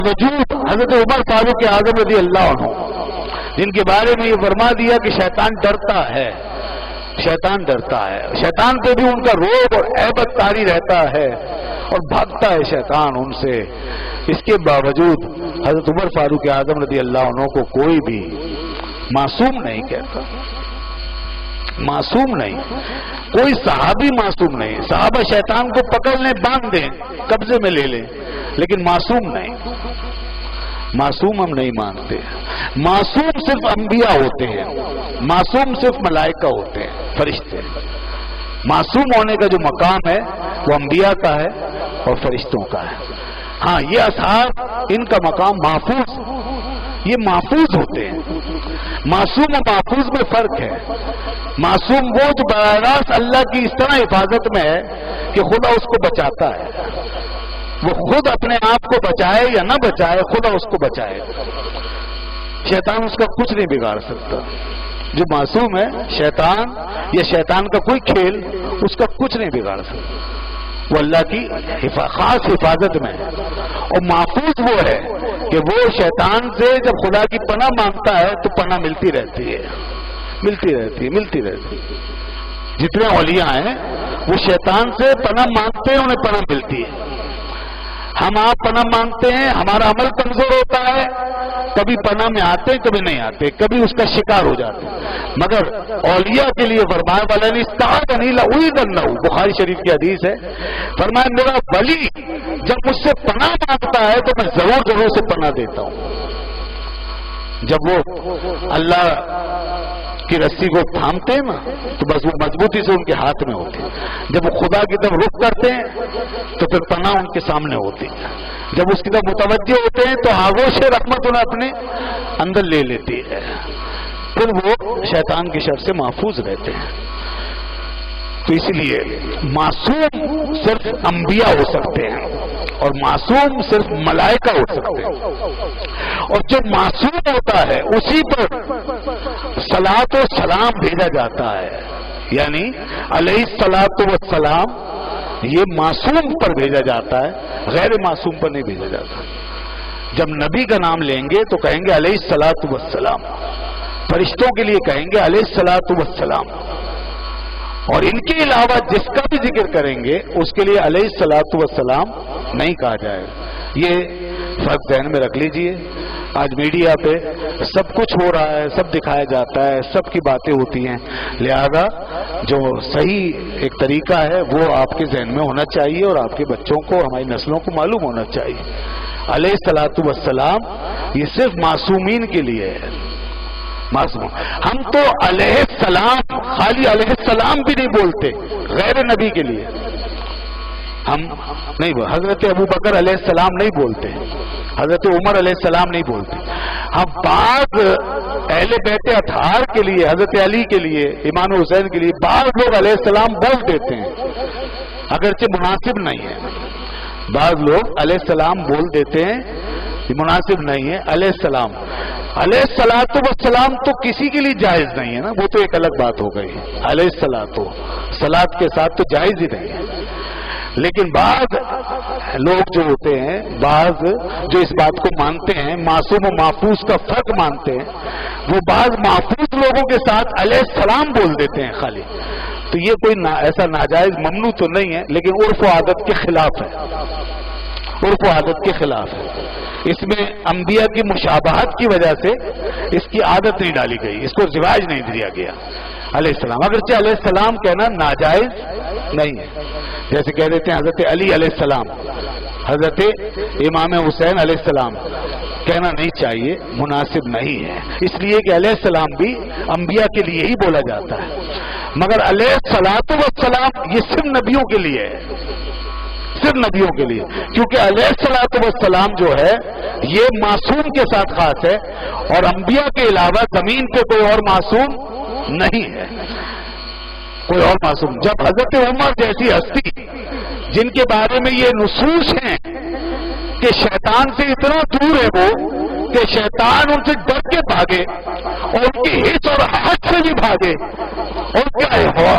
باوجود حضرت عمر فاروق اعظم رضی اللہ عنہ جن کے بارے میں یہ فرما دیا کہ شیطان ڈرتا ہے، شیطان ڈرتا ہے، شیطان پہ بھی ان کا روب اور ہیبت طاری رہتا ہے اور بھاگتا ہے شیطان ان سے، اس کے باوجود حضرت عمر فاروق اعظم رضی اللہ عنہ کو کوئی بھی معصوم نہیں کہتا، معصوم نہیں، کوئی صحابی معصوم نہیں، صحابہ شیطان کو پکڑ لیں، باندھ دیں، قبضے میں لے لیں، لیکن معصوم نہیں، معصوم ہم نہیں مانتے۔ معصوم صرف انبیاء ہوتے ہیں، معصوم صرف ملائکہ ہوتے ہیں، فرشتے۔ معصوم ہونے کا جو مقام ہے وہ انبیاء کا ہے اور فرشتوں کا ہے۔ ہاں یہ اصحاب ان کا مقام محفوظ، یہ محفوظ ہوتے ہیں۔ معصوم اور محفوظ میں فرق ہے۔ معصوم وہ جو براہ راست اللہ کی اس طرح حفاظت میں ہے کہ خدا اس کو بچاتا ہے، وہ خود اپنے آپ کو بچائے یا نہ بچائے، خدا اس کو بچائے، شیطان اس کا کچھ نہیں بگاڑ سکتا۔ جو معصوم ہے شیطان یا شیطان کا کوئی کھیل اس کا کچھ نہیں بگاڑ سکتا، وہ اللہ کی خاص حفاظت میں ہے۔ اور محفوظ وہ ہے کہ وہ شیطان سے جب خدا کی پناہ مانگتا ہے تو پناہ ملتی رہتی ہے، ملتی رہتی ہے، ملتی رہتی ہے۔ جتنے اولیاء ہیں وہ شیطان سے پناہ مانگتے ہیں، انہیں پناہ ملتی ہے۔ ہم آپ پناہ مانگتے ہیں، ہمارا عمل کمزور ہوتا ہے، کبھی پناہ میں آتے کبھی نہیں آتے، کبھی اس کا شکار ہو جاتے۔ مگر اولیاء کے لیے فرمایا وَلَنِ اسْتَعَاذَنِي لَأُعِيذَنَّهُ، بخاری شریف کی حدیث ہے، فرمایا میرا ولی جب مجھ سے پناہ مانگتا ہے تو میں ضرور ضرور سے پناہ دیتا ہوں۔ جب وہ اللہ کی رسی کو تھامتے ہیں نا تو بس وہ مضبوطی سے ان کے ہاتھ میں ہوتی ہے، جب وہ خدا کی طرف رخ کرتے ہیں تو پھر پناہ ان کے سامنے ہوتی ہے، جب اس کی طرف متوجہ ہوتے ہیں تو آغوش رحمت انہیں اپنے اندر لے لیتی ہے، پھر وہ شیطان کی شر سے محفوظ رہتے ہیں۔ تو اس لیے معصوم صرف انبیاء ہو سکتے ہیں اور معصوم صرف ملائکہ ہو سکتے ہیں، اور جو معصوم ہوتا ہے اسی پر صلاۃ و سلام بھیجا جاتا ہے، یعنی علیہ الصلاۃ والسلام یہ معصوم پر بھیجا جاتا ہے، غیر معصوم پر نہیں بھیجا جاتا۔ جب نبی کا نام لیں گے تو کہیں گے علیہ الصلاۃ والسلام، فرشتوں کے لیے کہیں گے علیہ الصلاۃ والسلام، اور ان کے علاوہ جس کا بھی ذکر کریں گے اس کے لیے علیہ الصلاۃ والسلام نہیں کہا جائے گا۔ یہ فرق ذہن میں رکھ لیجئے۔ آج میڈیا پہ سب کچھ ہو رہا ہے، سب دکھایا جاتا ہے، سب کی باتیں ہوتی ہیں، لہذا جو صحیح ایک طریقہ ہے وہ آپ کے ذہن میں ہونا چاہیے اور آپ کے بچوں کو، ہماری نسلوں کو معلوم ہونا چاہیے۔ علیہ الصلاۃ والسلام یہ صرف معصومین کے لیے ہے، معصوم۔ ہم تو علیہ السلام، خالی علیہ السلام بھی نہیں بولتے غیر نبی کے لیے، ہم نہیں بولتے۔ حضرت ابو بکر علیہ السلام نہیں بولتے، حضرت عمر علیہ السلام نہیں بولتے۔ ہم بعض اہل بیت اطہار کے لیے، حضرت علی کے لیے، امام حسین کے لیے بعض لوگ علیہ السلام بول دیتے ہیں، اگرچہ مناسب نہیں ہے۔ بعض لوگ علیہ السلام بول دیتے ہیں، یہ مناسب نہیں ہے۔ علیہ السلام، علیہ الصلاۃ والسلام تو کسی کے لیے جائز نہیں ہے نا، وہ تو ایک الگ بات ہو گئی۔ علیہ الصلاۃ صلاۃ کے ساتھ تو جائز ہی نہیں ہے۔ لیکن بعض لوگ جو ہوتے ہیں، بعض جو اس بات کو مانتے ہیں، معصوم و محفوظ کا فرق مانتے ہیں، وہ بعض محفوظ لوگوں کے ساتھ علیہ السلام بول دیتے ہیں خالی۔ تو یہ کوئی ایسا ناجائز ممنوع تو نہیں ہے، لیکن عرف و عادت کے خلاف ہے، عرف و عادت کے خلاف ہے۔ اس میں انبیاء کی مشابہت کی وجہ سے اس کی عادت نہیں ڈالی گئی، اس کو رواج نہیں دیا گیا علیہ السلام، اگرچہ علیہ السلام کہنا ناجائز نہیں ہے۔ جیسے کہہ دیتے ہیں حضرت علی علیہ السلام، حضرت امام حسین علیہ السلام، کہنا نہیں چاہیے، مناسب نہیں ہے، اس لیے کہ علیہ السلام بھی انبیاء کے لیے ہی بولا جاتا ہے، مگر علیہ الصلاۃ والسلام یہ صرف نبیوں کے لیے ہے، صرف نبیوں کے لیے، کیونکہ علیہ الصلاۃ والسلام جو ہے یہ معصوم کے ساتھ خاص ہے، اور انبیاء کے علاوہ زمین پہ کوئی اور معصوم نہیں ہے، کوئی اور معصوم۔ جب حضرت عمر جیسی ہستی جن کے بارے میں یہ نصوص ہیں کہ شیطان سے اتنا دور ہے وہ کہ شیطان ان سے ڈر کے بھاگے اور ان کی ہچ اور حد سے بھی بھاگے، اور ان کا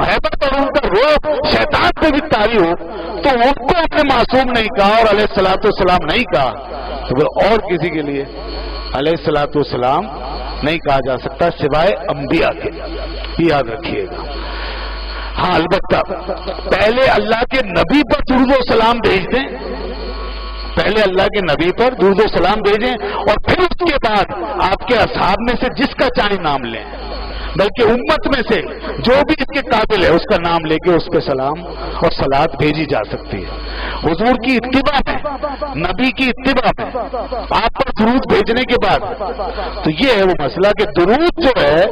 ہیبت اور ان کا روح شیطان پہ بھی طاری ہو، تو ان کو اپنے معصوم نہیں کہا اور علیہ الصلوۃ والسلام نہیں کہا، تو پھر اور کسی کے لیے علیہ الصلوۃ والسلام نہیں کہا جا سکتا سوائے انبیاء کے، یاد رکھیے گا۔ ہاں البتہ پہلے اللہ کے نبی پر درود و سلام بھیج دیں، پہلے اللہ کے نبی پر درود و سلام بھیجیں، اور پھر اس کے بعد آپ کے اصحاب میں سے جس کا چاہے نام لیں، بلکہ امت میں سے جو بھی اس کے قابل ہے اس کا نام لے کے اس پہ سلام اور صلات بھیجی جا سکتی ہے۔ حضور کی اتباع میں، نبی کی اتباع میں آپ پر درود بھیجنے کے بعد، تو یہ ہے وہ مسئلہ کہ درود جو ہے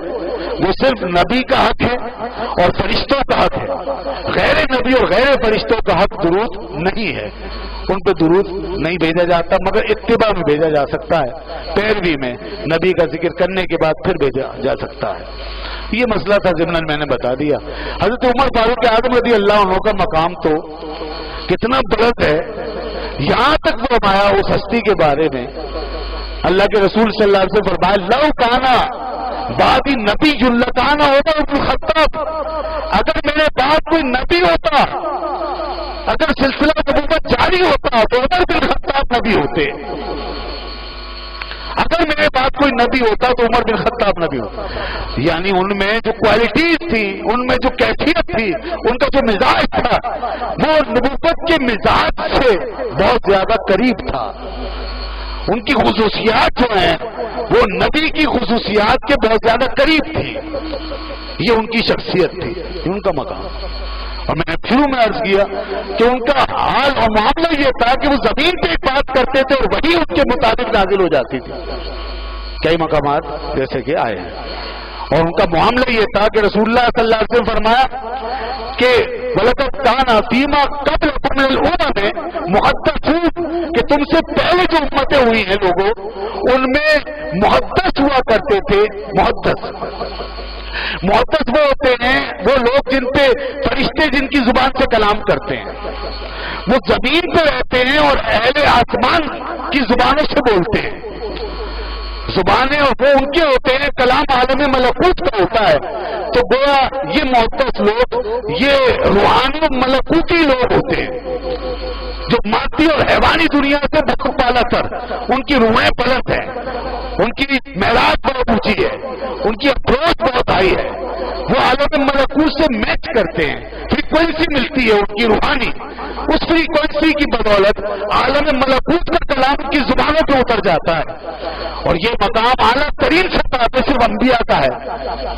وہ صرف نبی کا حق ہے اور فرشتوں کا حق ہے، غیر نبی اور غیر فرشتوں کا حق درود نہیں ہے، ان پہ درود نہیں بھیجا جاتا، مگر اتباع میں بھیجا جا سکتا ہے، پیروی میں نبی کا ذکر کرنے کے بعد پھر بھیجا جا سکتا ہے۔ یہ مسئلہ تھا ضمناً میں نے بتا دیا۔ حضرت عمر فاروق اعظم رضی اللہ عنہ کا مقام تو کتنا بلند ہے، یہاں تک فرمایا اس ہستی کے بارے میں، اللہ کے رسول صلی اللہ علیہ وسلم فرمایا لو کانا بعدی نبی لکانا عمر بن الخطاب، اگر میرے بعد کوئی نبی ہوتا، اگر سلسلہ نبوت جاری ہوتا تو عمر بن الخطاب نبی ہوتے، اگر میرے بعد کوئی نبی ہوتا تو عمر بن الخطاب نبی ہوتا۔ یعنی ان میں جو کوالٹیز تھی، ان میں جو کیفیت تھی، ان کا جو مزاج تھا، وہ نبوت کے مزاج سے بہت زیادہ قریب تھا، ان کی خصوصیات جو ہیں وہ نبی کی خصوصیات کے بہت زیادہ قریب تھی، یہ ان کی شخصیت تھی، یہ ان کا مقام۔ اور میں نے شروع میں عرض کیا کہ ان کا حال اور معاملہ یہ تھا کہ وہ زمین پہ ایک بات کرتے تھے اور وہی ان کے مطابق نازل ہو جاتی تھی، کئی مقامات جیسے کہ آئے ہیں، اور ان کا معاملہ یہ تھا کہ رسول اللہ صلی اللہ علیہ وسلم فرمایا کہ وَلَقَدْ كَانَ فِيمَا قَبْلَكُم مِّنَ الْأُمَمِ مُحَدَّثُونَ، کہ تم سے پہلے جو امتیں ہوئی ہیں لوگوں، ان میں محدث ہوا کرتے تھے۔ محدث وہ ہوتے ہیں وہ لوگ جن پہ فرشتے جن کی زبان سے کلام کرتے ہیں، وہ زمین پہ رہتے ہیں اور اہل آسمان کی زبانوں سے بولتے ہیں، زبانیں اور وہ ان کے ہوتے ہیں، کلام عالم ملکوت کا ہوتا ہے، تو گویا یہ محدث لوگ یہ روحانی و ملکوتی لوگ ہوتے ہیں، جو مادی اور حیوانی دنیا سے بہت بالا تر، ان کی روحیں بلند ہیں، ان کی معراج بہت اونچی ہے، ان کی اپروچ بہت ہائی ہے، وہ عالم ملکوت سے میچ کرتے ہیں، فریکوینسی ملتی ہے ان کی روحانی، اس فریکوینسی کی بدولت عالم ملکوت کا کلام کی زبانوں پہ اتر جاتا ہے، اور یہ مقام اعلیٰ ترین سطح پر صرف انبیاء کا ہے،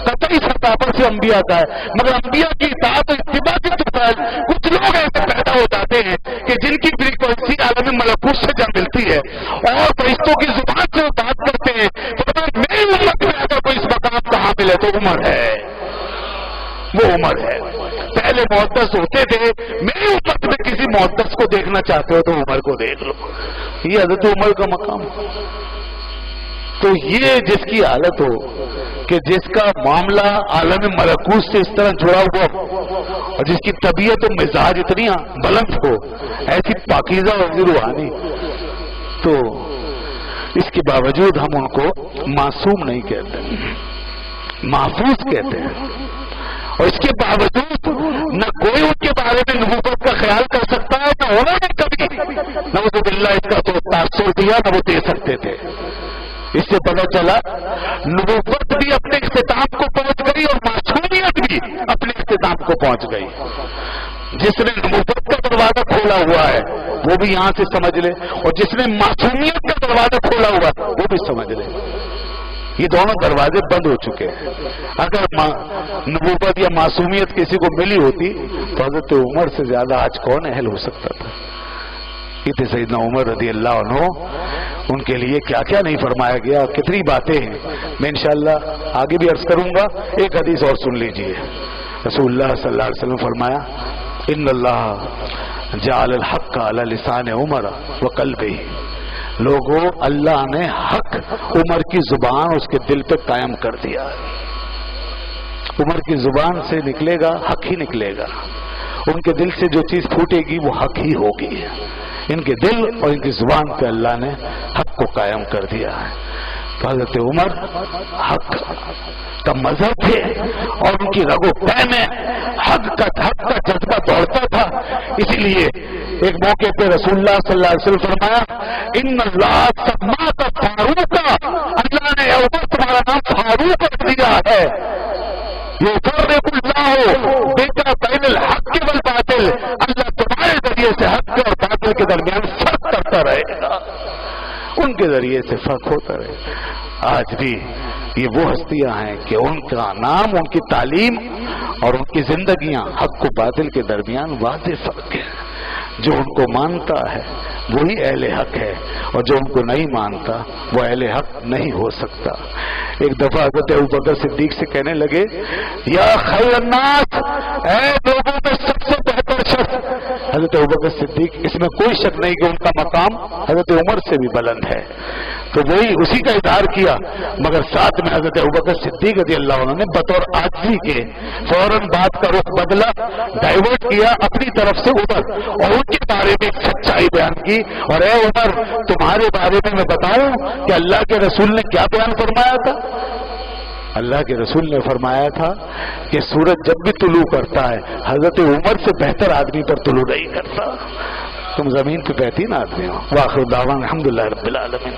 قطعی سطح پر صرف انبیاء کا ہے، مگر انبیاء کی اطاعت و اتباع کی طرف کچھ لوگ ایسے پیدا ہو جاتے ہیں کہ جن کی فریکوینسی عالم ملکوت سے جب ملتی ہے اور فرشتوں کی زبان سے وہ بات کرتے ہیں، تو میری امت میں اگر کوئی اس مقام کا حامل ہے تو عمر ہے، وہ عمر ہے۔ پہلے محدث ہوتے تھے، میری امت میں کسی محدث کو دیکھنا چاہتے ہو تو عمر کو دیکھ لو، یہ حضرت عمر کا مقام۔ تو یہ جس کی حالت ہو کہ جس کا معاملہ عالم ملکوت سے اس طرح جڑا ہوا اور جس کی طبیعت و مزاج اتنی بلند ہو، ایسی پاکیزہ اور روحانی، تو اس کے باوجود ہم ان کو معصوم نہیں کہتے، محفوظ کہتے ہیں، اور اس کے باوجود نہ کوئی ان کے بارے میں نبوت کا خیال کر سکتا ہے، نہ انہوں نے کبھی نعوذ باللہ اس کا تو تاثر دیا، نہ وہ دے سکتے تھے۔ اس سے پتہ چلا نبوت بھی اپنے اختتام کو پہنچ گئی اور معصومیت بھی اپنے اختتام کو پہنچ گئی۔ جس نے نبوت کا دروازہ کھولا ہوا ہے وہ بھی یہاں سے سمجھ لے، اور جس نے معصومیت کا دروازہ کھولا ہوا ہے وہ بھی سمجھ لے، یہ دونوں دروازے بند ہو چکے ہیں۔ اگر نبوت یا معصومیت کسی کو ملی ہوتی تو حضرت عمر سے زیادہ آج کون اہل ہو سکتا تھا؟ یہ تھے سیدنا عمر رضی اللہ عنہ، ان کے لیے کیا کیا نہیں فرمایا گیا، کتنی باتیں ہیں، میں انشاءاللہ آگے بھی عرض کروں گا۔ ایک حدیث اور سن لیجئے، رسول اللہ صلی اللہ علیہ وسلم فرمایا ان اللہ جعل الحق علی لسان عمر وقلبہ، لوگوں اللہ نے حق عمر کی زبان اس کے دل پہ قائم کر دیا، عمر کی زبان سے نکلے گا حق ہی نکلے گا، ان کے دل سے جو چیز پھوٹے گی وہ حق ہی ہوگی، ان کے دل اور ان کی زبان پہ اللہ نے حق کو قائم کر دیا ہے. تو حضرت عمر حق کا مذہب تھے اور ان کی رگ و پے میں حق کا جذبہ دوڑتا تھا. اسی لیے ایک موقع پہ رسول اللہ صلی اللہ علیہ وسلم فرمایا ان اللہ سماک فاروق، اللہ نے عمر تمہارا نام فاروق رکھ دیا ہے. یفرق اللہ بین الحق والباطل، اللہ تمہارے ذریعے سے حق اور باطل کے درمیان فرق کرتا رہے گا، ان کے ذریعے سے فرق ہوتا رہے گا. آج بھی یہ وہ ہستیاں ہیں کہ ان کا نام، ان کی تعلیم اور ان کی زندگیاں حق و باطل کے درمیان واضح فرق ہے. جو ان کو مانتا ہے وہی اہل حق ہے اور جو ان کو نہیں مانتا وہ اہل حق نہیں ہو سکتا. ایک دفعہ حضرت ابوبکر صدیق سے کہنے لگے یا خیر الناس، اے لوگوں میں سب سے بہتر شخص. حضرت ابوبکر صدیق، اس میں کوئی شک نہیں کہ ان کا مقام حضرت عمر سے بھی بلند ہے، تو وہی اسی کا اظہار کیا. مگر ساتھ میں حضرت ابوبکر صدیق رضی اللہ عنہ نے بطور عاجزی کے فوراً بات کا رخ بدلا، ڈائیورٹ کیا اپنی طرف سے عمر، اور ان کے بارے میں ایک سچائی بیان کی. اور اے عمر، تمہارے بارے میں بتاؤں کہ اللہ کے رسول نے کیا بیان فرمایا تھا؟ اللہ کے رسول نے فرمایا تھا کہ سورج جب بھی طلوع کرتا ہے حضرت عمر سے بہتر آدمی پر طلوع نہیں کرتا. تم زمین پہ بہترین آدمی ہو. وآخر دعوانا الحمدللہ رب العالمین.